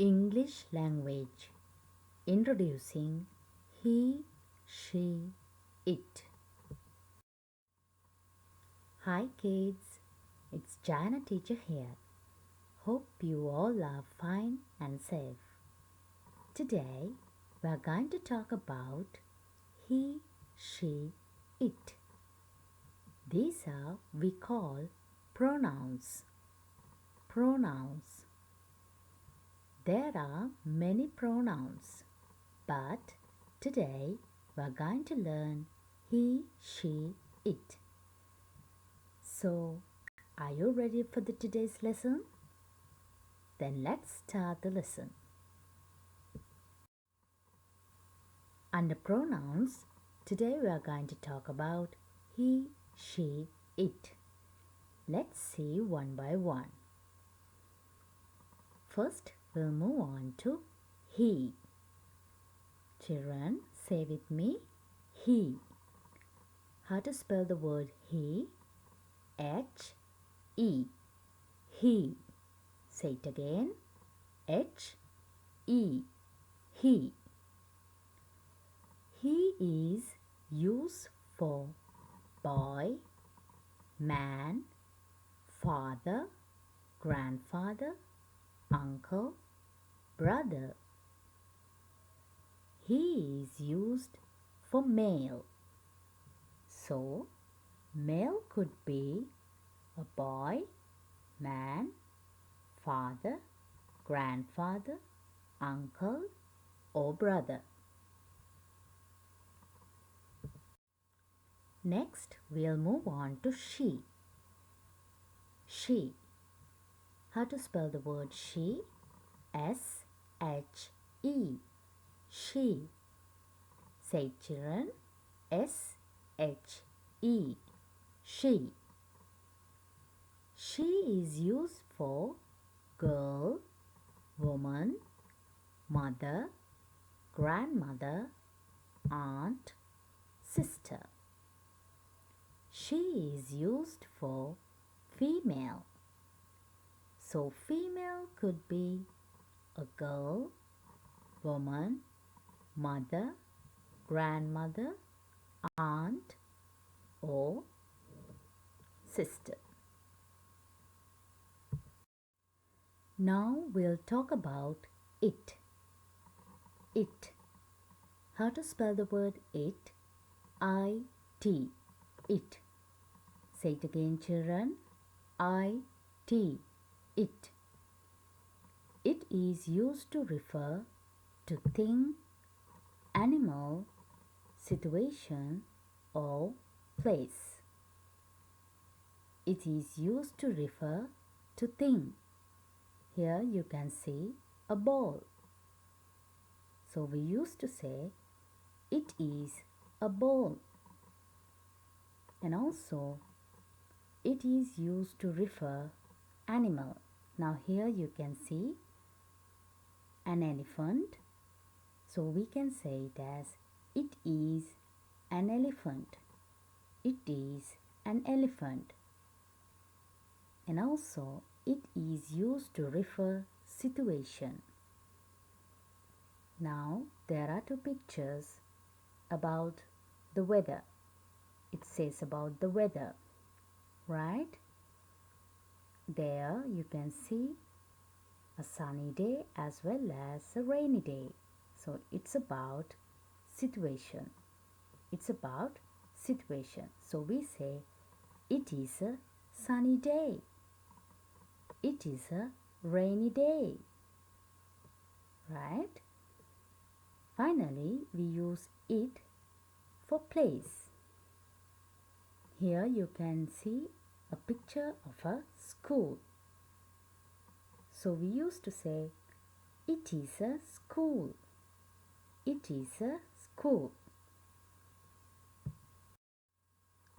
English language. Introducing he, she, it. Hi kids, it's Jana teacher here. Hope you all are fine and safe. Today we are going to talk about he, she, it. These are we call pronouns. Pronouns. There are many pronouns, but today we are going to learn he, she, it. So, are you ready for today's lesson? Then let's start the lesson. Under pronouns, today we are going to talk about he, she, it. Let's see one by one. First, we'll move on to he. Children, say with me, he. How to spell the word he? H-E. He. Say it again. H-E. He. He is used for boy, man, father, grandfather, uncle, brother. He is used for male. So, male could be a boy, man, father, grandfather, uncle, or brother. Next, we'll move on to she. She. How to spell the word she? S-H-E. She. Say it, children. S-H-E. She. She is used for girl, woman, mother, grandmother, aunt, sister. She is used for female. So female could be a girl, woman, mother, grandmother, aunt, or sister. Now we'll talk about it. It. How to spell the word it? I-T. It. Say it again, children. I-T. It. It is used to refer to thing, animal, situation, or place. It is used to refer to thing. Here you can see a ball. So we used to say it is a ball. And also it is used to refer animal. Now here you can see an elephant. So we can say it as it is an elephant. It is an elephant. And also it is used to refer situation. Now there are two pictures about the weather. It says about the weather, right? There you can see a sunny day as well as a rainy day. So it's about situation. It's about situation. So we say it is a sunny day. It is a rainy day. Right? Finally, we use it for place. Here you can see a picture of a school. So we used to say it is a school. It is a school.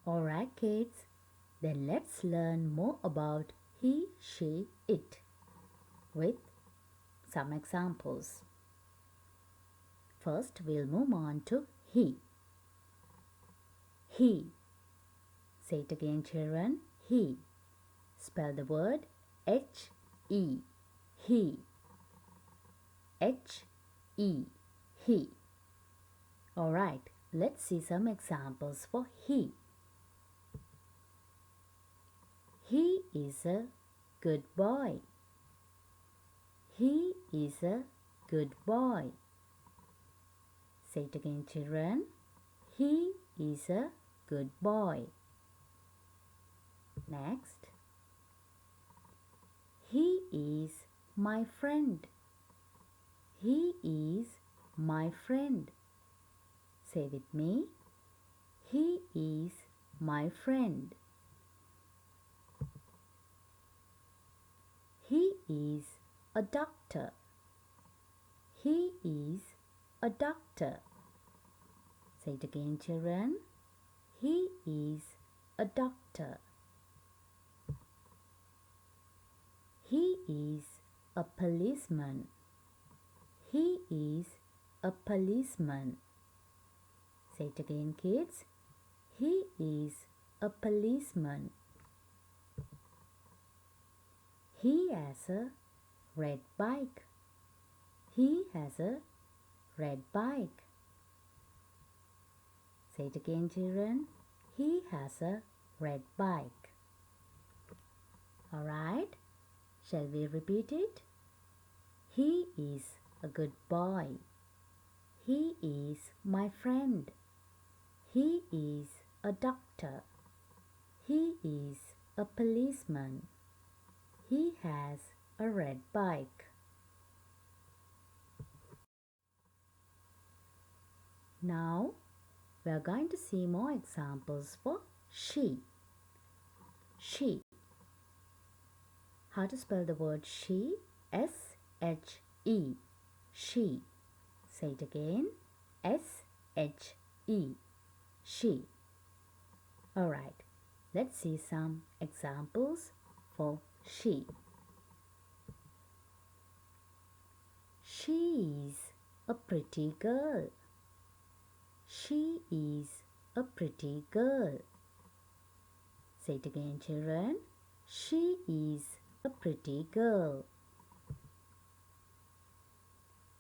Alright kids, then let's learn more about he, she, it with some examples. First, we'll move on to he. He. Say it again, children. He. Spell the word H-E. He. S-H-E. He. Alright, let's see some examples for he. He is a good boy. He is a good boy. Say it again, children. He is a good boy. Next. He is my friend. He is my friend. Say with me. He is my friend. He is a doctor. He is a doctor. Say it again, children. He is a doctor. He is a policeman. He is a policeman. Say it again, kids. He is a policeman. He has a red bike. He has a red bike. Say it again, children. He has a red bike. Alright, shall we repeat it? He is a good boy. He is my friend. He is a doctor. He is a policeman. He has a red bike. Now, we are going to see more examples for she. She. How to spell the word she? S-H-E. She. Say it again. S-H-E. She. Alright, let's see some examples for she. She is a pretty girl. She is a pretty girl. Say it again, children. She is a pretty girl.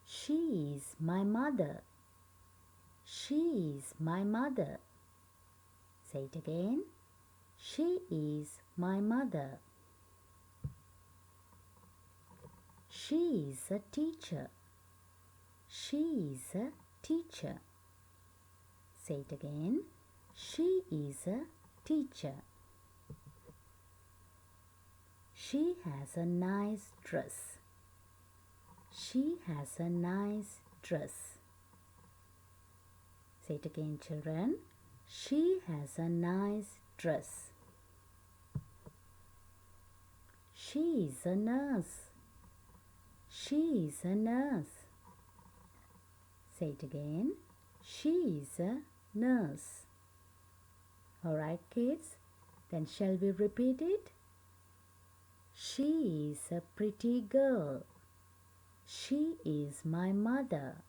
She is my mother. She is my mother. Say it again. She is my mother. She is a teacher. She is a teacher. Say it again. She is a teacher. She has a nice dress. She has a nice dress. Say it again, children. She has a nice dress. She is a nurse. She is a nurse. Say it again. She is a nurse. Alright, kids. Then shall we repeat it? She is a pretty girl. She is my mother.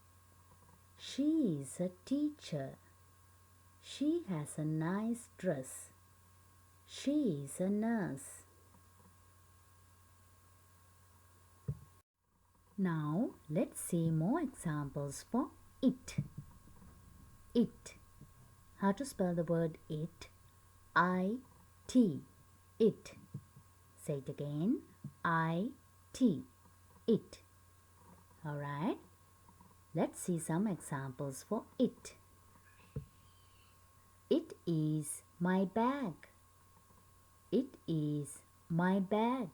She is a teacher. She has a nice dress. She is a nurse. Now, let's see more examples for it. It. How to spell the word it? I-T. It. Say it again. I-T. It. Alright. Let's see some examples for it. It is my bag. It is my bag.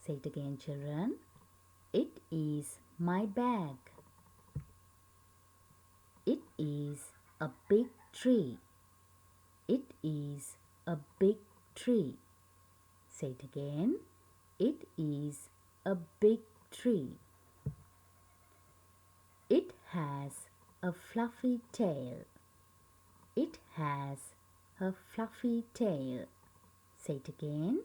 Say it again, children. It is my bag. It is a big tree. It is a big tree. Say it again. It is a big tree. It has a fluffy tail. It has a fluffy tail. Say it again.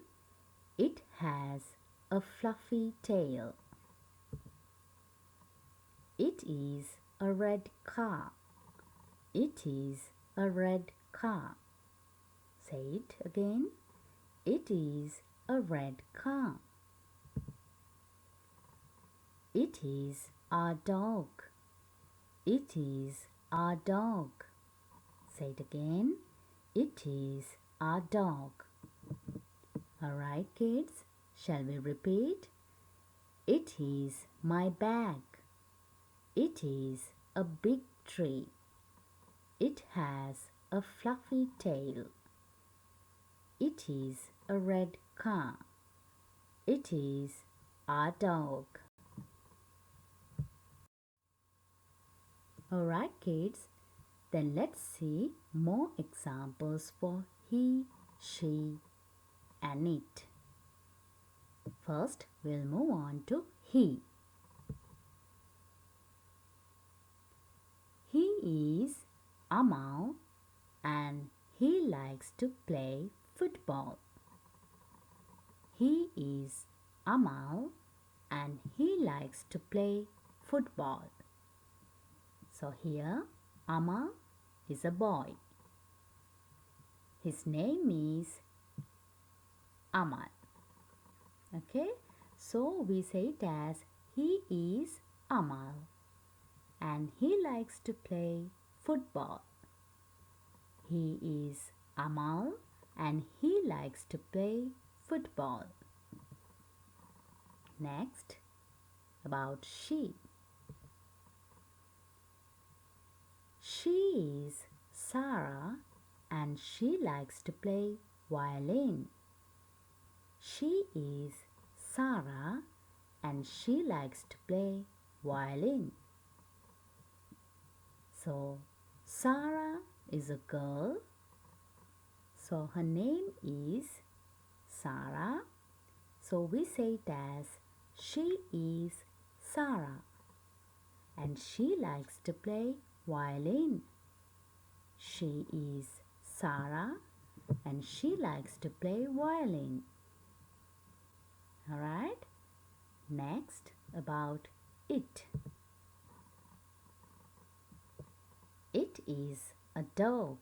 It has a fluffy tail. It is a red car. It is a red car. Say it again. It is a red car. It is our dog. It is our dog. Say it again. It is our dog. Alright, kids. Shall we repeat? It is my bag. It is a big tree. It has a fluffy tail. It is a red car. It is our dog. Alright, kids. Then let's see more examples for he, she, and it. First, we'll move on to he. He is Amal and he likes to play football. He is Amal and he likes to play football. So here Amal is a boy. His name is Amal. Okay, so we say it as he is Amal and he likes to play football. He is Amal and he likes to play football. Next, about she. She is Sarah and she likes to play violin. She is Sarah and she likes to play violin. So, Sarah is a girl. So, her name is Sarah. So, we say it as she is Sarah and she likes to play violin. She is Sarah and she likes to play violin. Alright, next about it. It is a dog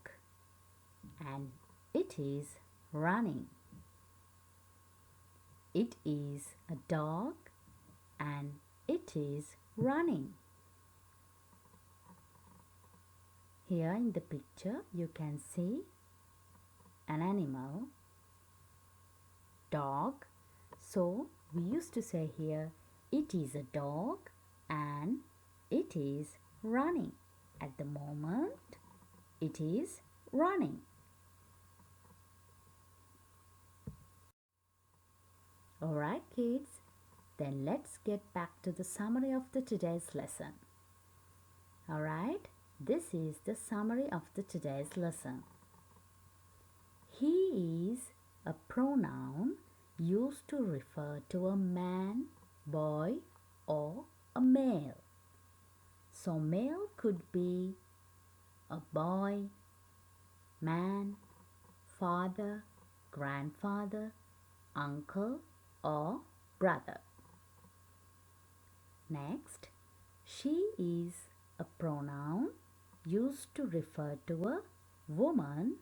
and it is running. It is a dog and it is running. Here in the picture you can see an animal, dog. So we used to say here it is a dog and it is running. At the moment it is running. Alright kids, then let's get back to the summary of today's lesson. Alright, this is the summary of today's lesson. He is a pronoun used to refer to a man, boy, or a male. So male could be a boy, man, father, grandfather, uncle, or brother. Next, she is a pronoun used to refer to a woman,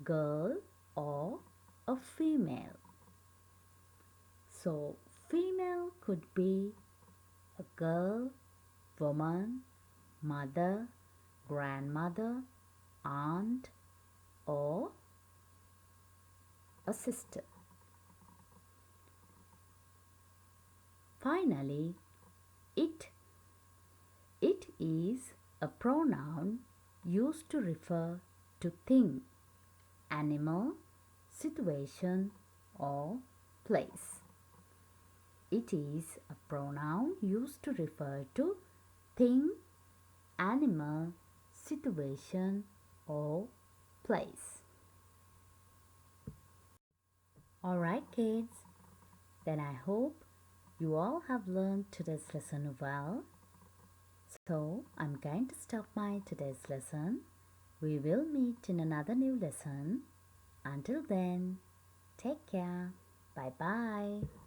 girl, or a female. So, female could be a girl, woman, mother, grandmother, aunt, or a sister. Finally, it is a pronoun used to refer to thing, animal, situation, or place. It is a pronoun used to refer to thing, animal, situation, or place. Alright kids, then I hope you all have learned today's lesson well. So I'm going to stop my today's lesson. We will meet in another new lesson. Until then, take care. Bye bye.